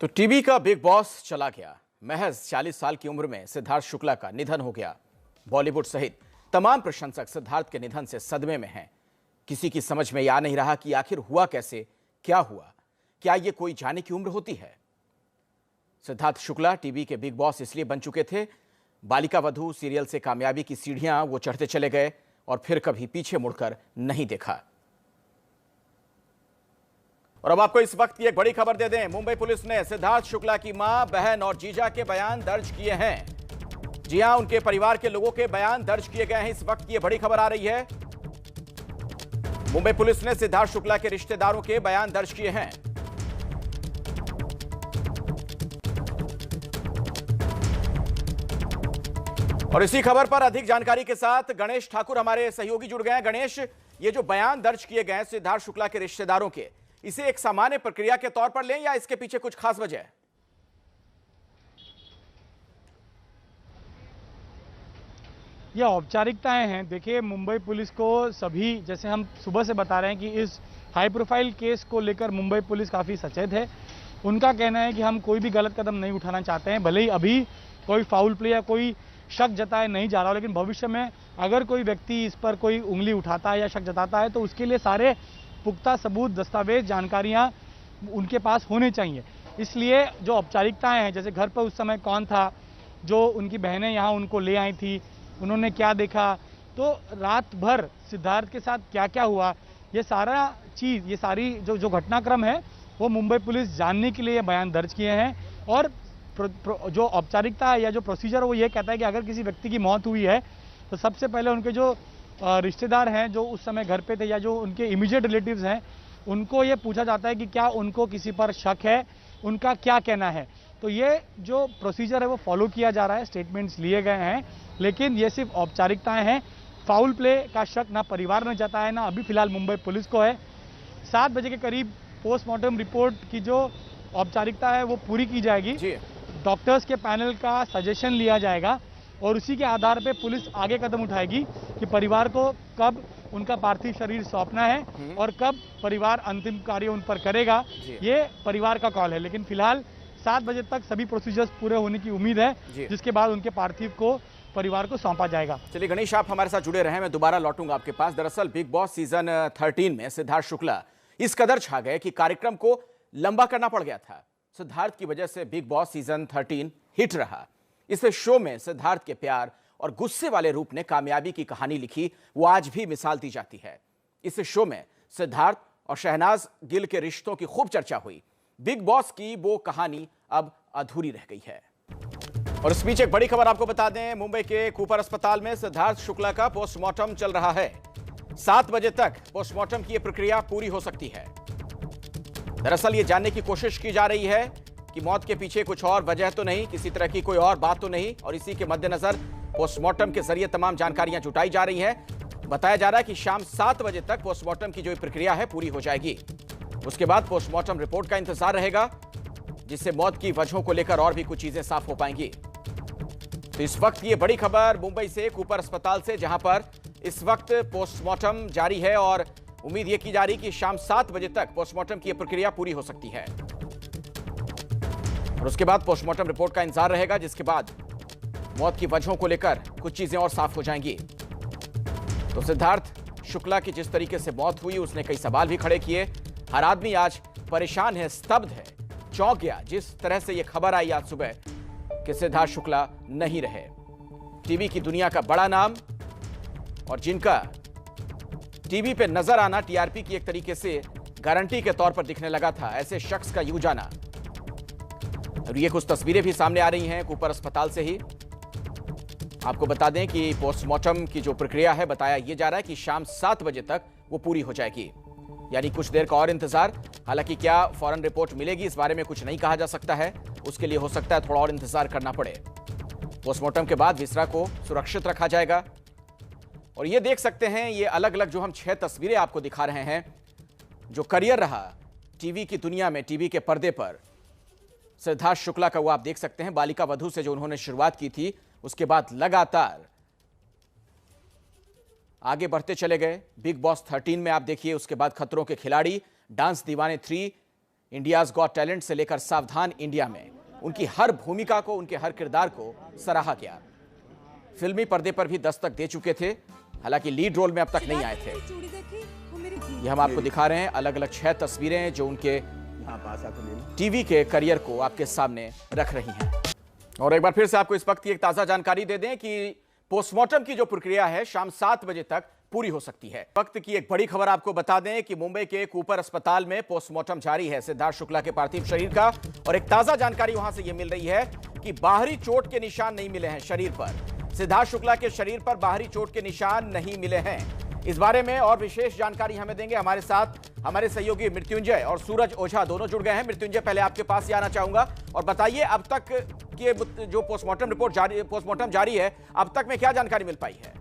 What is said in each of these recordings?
तो टीवी का big boss चला गया। महज 40 साल की उम्र में सिद्धार्थ शुक्ला का निधन हो गया। बॉलीवुड सहित तमाम प्रशंसक सिद्धार्थ के निधन से सदमे में हैं। किसी की समझ में आ नहीं रहा कि आखिर हुआ कैसे, क्या हुआ, क्या ये कोई जाने की उम्र होती है। सिद्धार्थ शुक्ला टीवी के बिग बॉस इसलिए बन चुके थे, बालिका वधू सीरियल से कामयाबी की सीढ़ियां वो चढ़ते चले गए और फिर कभी पीछे मुड़कर नहीं देखा। और अब आपको इस वक्त की एक बड़ी खबर दे दें। मुंबई पुलिस ने सिद्धार्थ शुक्ला की मां, बहन और जीजा के बयान दर्ज किए हैं। जी हां, उनके परिवार के लोगों के बयान दर्ज किए गए हैं। इस वक्त ये बड़ी खबर आ रही है। मुंबई पुलिस ने सिद्धार्थ शुक्ला के रिश्तेदारों के बयान दर्ज किए हैं। और इसी खबर पर अधिक जानकारी के साथ गणेश ठाकुर हमारे सहयोगी जुड़ गए हैं। गणेश, ये जो बयान दर्ज किए गए हैं सिद्धार्थ शुक्ला के रिश्तेदारों के, इसे एक सामान्य प्रक्रिया के तौर पर लें या इसके पीछे कुछ खास वजह है? ये औपचारिकताएं हैं। देखिए, मुंबई पुलिस को सभी, जैसे हम सुबह से बता रहे हैं कि इस हाई प्रोफाइल केस को लेकर मुंबई पुलिस काफ़ी सचेत है। उनका कहना है कि हम कोई भी गलत कदम नहीं उठाना चाहते हैं। भले ही अभी कोई फाउल प्ले या कोई शक जताए नहीं जा रहा हो, लेकिन भविष्य में अगर कोई व्यक्ति इस पर कोई उंगली उठाता है या शक जताता है तो उसके लिए सारे पुख्ता सबूत, दस्तावेज, जानकारियाँ उनके पास होने चाहिए। इसलिए जो औपचारिकताएँ हैं, जैसे घर पर उस समय कौन था, जो उनकी बहनें यहाँ उनको ले आई थी, उन्होंने क्या देखा, तो रात भर सिद्धार्थ के साथ क्या क्या हुआ, ये सारा चीज़, ये सारी जो घटनाक्रम है वो मुंबई पुलिस जानने के लिए बयान दर्ज किए हैं। और जो औपचारिकता है या जो प्रोसीजर है वो ये कहता है कि अगर किसी व्यक्ति की मौत हुई है तो सबसे पहले उनके जो रिश्तेदार हैं, जो उस समय घर पे थे या जो उनके इमीडिएट रिलेटिव्स हैं, उनको ये पूछा जाता है कि क्या उनको किसी पर शक है, उनका क्या कहना है। तो ये जो प्रोसीजर है वो फॉलो किया जा रहा है। स्टेटमेंट्स लिए गए हैं, लेकिन ये सिर्फ औपचारिकताएं हैं। फाउल प्ले का शक ना परिवार ने जताया, ना अभी फिलहाल मुंबई पुलिस को है। 7 बजे के करीब पोस्टमार्टम रिपोर्ट की जो औपचारिकता है वो पूरी की जाएगी। डॉक्टर्स के पैनल का सजेशन लिया जाएगा और उसी के आधार पे पुलिस आगे कदम उठाएगी कि परिवार को कब उनका पार्थिव शरीर सौंपना है और कब परिवार अंतिम कार्य उन पर करेगा, ये परिवार का कॉल है। लेकिन फिलहाल 7 बजे तक सभी प्रोसीजर्स पूरे होने की उम्मीद है, जिसके बाद उनके पार्थिव को परिवार को सौंपा जाएगा। चलिए गणेश, आप हमारे साथ जुड़े रहे, मैं दोबारा लौटूंगा आपके पास। दरअसल बिग बॉस सीजन 13 में सिद्धार्थ शुक्ला इस कदर छा गए कि कार्यक्रम को लंबा करना पड़ गया था। सिद्धार्थ की वजह से बिग बॉस सीजन 13 हिट रहा। इस शो में सिद्धार्थ के प्यार और गुस्से वाले रूप ने कामयाबी की कहानी लिखी, वो आज भी मिसाल दी जाती है। इस शो में सिद्धार्थ और शहनाज गिल के रिश्तों की खूब चर्चा हुई। बिग बॉस की वो कहानी अब अधूरी रह गई है। और इस बीच एक बड़ी खबर आपको बता दें, मुंबई के कूपर अस्पताल में सिद्धार्थ शुक्ला का पोस्टमार्टम चल रहा है। 7 बजे तक पोस्टमार्टम की प्रक्रिया पूरी हो सकती है। दरअसल ये जानने की कोशिश की जा रही है कि मौत के पीछे कुछ और वजह तो नहीं, किसी तरह की कोई और बात तो नहीं, और इसी के मद्देनजर पोस्टमार्टम के जरिए तमाम जानकारियां जुटाई जा रही हैं। बताया जा रहा है कि शाम 7 बजे तक पोस्टमार्टम की जो प्रक्रिया है पूरी हो जाएगी। उसके बाद पोस्टमार्टम रिपोर्ट का इंतजार रहेगा, जिससे मौत की वजहों को लेकर और भी कुछ चीजें साफ हो पाएंगी। तो इस वक्त ये बड़ी खबर मुंबई से कूपर अस्पताल से, जहां पर इस वक्त पोस्टमार्टम जारी है और उम्मीद ये की जा रही कि शाम 7 बजे तक पोस्टमार्टम की प्रक्रिया पूरी हो सकती है। और उसके बाद पोस्टमार्टम रिपोर्ट का इंतजार रहेगा, जिसके बाद मौत की वजहों को लेकर कुछ चीजें और साफ हो जाएंगी। तो सिद्धार्थ शुक्ला की जिस तरीके से मौत हुई, उसने कई सवाल भी खड़े किए। हर आदमी आज परेशान है, स्तब्ध है, चौंक गया जिस तरह से यह खबर आई आज सुबह कि सिद्धार्थ शुक्ला नहीं रहे। टीवी की दुनिया का बड़ा नाम और जिनका टीवी पे नजर आना टीआरपी की एक तरीके से गारंटी के तौर पर दिखने लगा था, ऐसे शख्स का यूं जाना। और ये कुछ तस्वीरें भी सामने आ रही हैं कूपर अस्पताल से ही। आपको बता दें कि पोस्टमार्टम की जो प्रक्रिया है, बताया यह जा रहा है कि शाम 7 बजे तक वो पूरी हो जाएगी, यानी कुछ देर का और इंतजार। हालांकि क्या फौरन रिपोर्ट मिलेगी, इस बारे में कुछ नहीं कहा जा सकता है। उसके लिए हो सकता है थोड़ा और इंतजार करना पड़े। पोस्टमार्टम के बाद विसरा को सुरक्षित रखा जाएगा। और ये देख सकते हैं, ये अलग अलग जो हम 6 तस्वीरें आपको दिखा रहे हैं, जो करियर रहा टीवी की दुनिया में, टीवी के पर्दे पर सिद्धार्थ शुक्ला का, वो आप देख सकते हैं। बालिका वधू से जो उन्होंने शुरुआत की थी, उसके बाद लगातार आगे बढ़ते चले गए। बिग बॉस 13 में आप देखिए, उसके बाद खतरों के खिलाड़ी, डांस दीवाने 3, इंडियाज गॉट टैलेंट से लेकर सावधान इंडिया में उनकी हर भूमिका को, उनके हर किरदार को सराहा गया। फिल्मी पर्दे पर भी दस्तक दे चुके थे, हालांकि लीड रोल में अब तक नहीं आए थे। ये हम आपको दिखा रहे हैं अलग अलग 6 तस्वीरें जो उनके टीवी के करियर को आपके सामने रख रही हैं। और एक बार फिर से आपको इस वक्त की एक ताजा जानकारी दे दें कि पोस्टमार्टम की जो प्रक्रिया है शाम 7 बजे तक पूरी हो सकती है। वक्त की एक बड़ी खबर आपको बता दें कि मुंबई के कूपर अस्पताल में पोस्टमार्टम जारी है सिद्धार्थ शुक्ला के पार्थिव शरीर का। और एक ताजा जानकारी वहां से यह मिल रही है कि बाहरी चोट के निशान नहीं मिले हैं शरीर पर। सिद्धार्थ शुक्ला के शरीर पर बाहरी चोट के निशान नहीं मिले हैं। इस बारे में और विशेष जानकारी हमें देंगे हमारे साथ हमारे सहयोगी मृत्युंजय और सूरज ओझा, दोनों जुड़ गए हैं। मृत्युंजय, पहले आपके पास ही आना चाहूंगा और बताइए अब तक के जो पोस्टमार्टम जारी है, अब तक में क्या जानकारी मिल पाई है?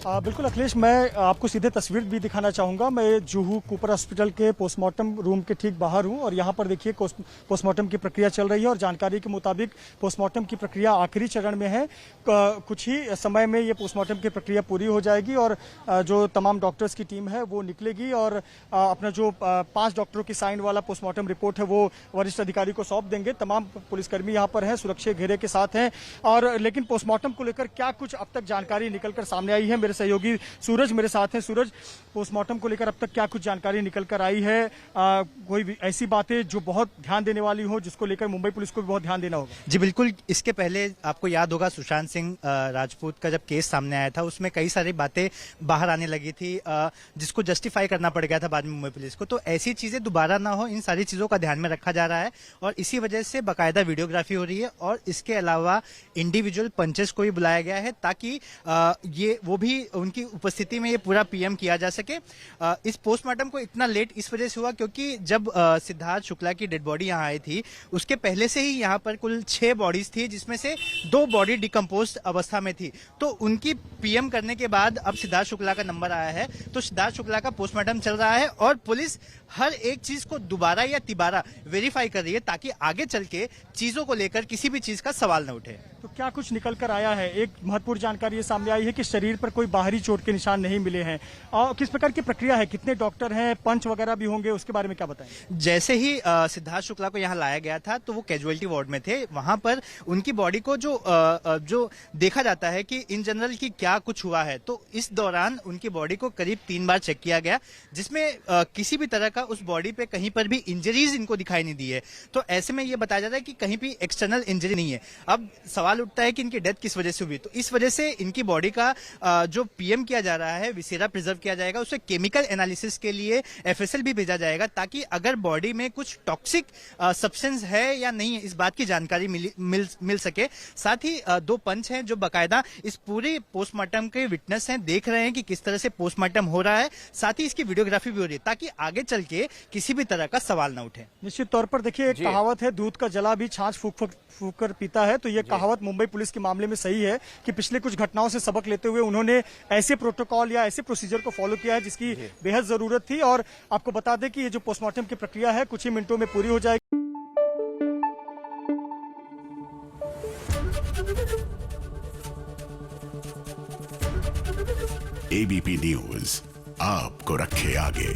बिल्कुल अखिलेश, मैं आपको सीधे तस्वीर भी दिखाना चाहूँगा। मैं जुहू कूपर हॉस्पिटल के पोस्टमार्टम रूम के ठीक बाहर हूँ और यहाँ पर देखिए पोस्टमार्टम की प्रक्रिया चल रही है और जानकारी के मुताबिक पोस्टमार्टम की प्रक्रिया आखिरी चरण में है। कुछ ही समय में ये पोस्टमार्टम की प्रक्रिया पूरी हो जाएगी और जो तमाम डॉक्टर्स की टीम है वो निकलेगी और अपना जो 5 डॉक्टरों की साइन वाला पोस्टमार्टम रिपोर्ट है वो वरिष्ठ अधिकारी को सौंप देंगे। तमाम पुलिसकर्मी यहाँ पर हैं, सुरक्षा घेरे के साथ हैं। और लेकिन पोस्टमार्टम को लेकर क्या कुछ अब तक जानकारी निकलकर सामने आई है, मेरे सहयोगी सूरज मेरे साथ हैं। सूरज, पोस्टमार्टम को लेकर अब तक क्या कुछ जानकारी निकल कर आई है? कोई भी ऐसी बातें जो बहुत ध्यान देने वाली हो, जिसको लेकर मुंबई पुलिस को भी बहुत ध्यान देना होगा? जी बिल्कुल, इसके पहले आपको याद होगा सुशांत सिंह राजपूत का जब केस सामने आया था उसमें कई सारी बातें बाहर आने लगी थी जिसको जस्टिफाई करना पड़ गया था बाद में मुंबई पुलिस को। तो ऐसी चीजें दोबारा ना हो, इन सारी चीजों का ध्यान में रखा जा रहा है और इसी वजह से बाकायदा वीडियोग्राफी हो रही है और इसके अलावा इंडिविजुअल पंचेस को भी बुलाया गया है ताकि ये वो भी उनकी उपस्थिति में ये पूरा पीएम किया जा सके। इस पोस्टमार्टम को इतना लेट इस वजह से हुआ क्योंकि जब सिद्धार्थ शुक्ला की डेड बॉडी यहाँ आई थी उसके पहले से ही यहाँ पर कुल 6 बॉडीज थी जिसमें से 2 बॉडी डिकम्पोज अवस्था में थी। तो उनकी पीएम करने के बाद अब सिद्धार्थ शुक्ला का नंबर आया है तो सिद्धार्थ शुक्ला का पोस्टमार्टम चल रहा है और पुलिस हर एक चीज को दोबारा या तिबारा वेरीफाई कर रही है ताकि आगे चल के चीजों को लेकर किसी भी चीज का सवाल न उठे। तो क्या कुछ निकल कर आया है? एक महत्वपूर्ण जानकारी ये सामने आई है कि शरीर पर कोई बाहरी चोट के निशान नहीं मिले हैं। और किस प्रकार की प्रक्रिया है, कितने डॉक्टर हैं, पंच वगैरह भी होंगे, उसके बारे में क्या बताएं? जैसे ही सिद्धार्थ शुक्ला को यहाँ लाया गया था तो वो कैजुअलिटी वार्ड में थे। वहां पर उनकी बॉडी को जो देखा जाता है कि इन जनरल की क्या कुछ हुआ है, तो इस दौरान उनकी बॉडी को करीब 3 बार चेक किया गया जिसमें किसी भी तरह का उस बॉडी पे कहीं पर भी इंजरीज इनको दिखाई नहीं दी है। तो ऐसे में ये बताया जाता है कि कहीं भी एक्सटर्नल इंजरी नहीं है। अब सवाल उठता है कि इनकी डेथ किस वजह से हुई, तो इस वजह से इनकी बॉडी का जो पीएम किया जा रहा है, विसेरा प्रिजर्व किया जाएगा, उसे केमिकल एनालिसिस के लिए एफएसएल भी भेजा जाएगा ताकि अगर बॉडी में कुछ टॉक्सिक सब्सटेंस है या नहीं है इस बात की जानकारी मिल सके। साथ ही 2 पंच हैं जो बाकायदा इस पूरे पोस्टमार्टम के विटनेस हैं, देख रहे हैं कि किस तरह से पोस्टमार्टम हो रहा है, साथ ही इसकी वीडियोग्राफी भी हो रही है ताकि आगे चल के किसी भी तरह का सवाल न उठे। निश्चित तौर पर देखिए, एक कहावत है, दूध का जला भी छाछ फूक कर पीता है। तो ये कहावत मुंबई पुलिस के मामले में सही है कि पिछले कुछ घटनाओं से सबक लेते हुए उन्होंने ऐसे प्रोटोकॉल या ऐसे प्रोसीजर को फॉलो किया है जिसकी बेहद जरूरत थी। और आपको बता दें कि ये जो पोस्टमार्टम की प्रक्रिया है कुछ ही मिनटों में पूरी हो जाएगी। एबीपी न्यूज आपको रखे आगे।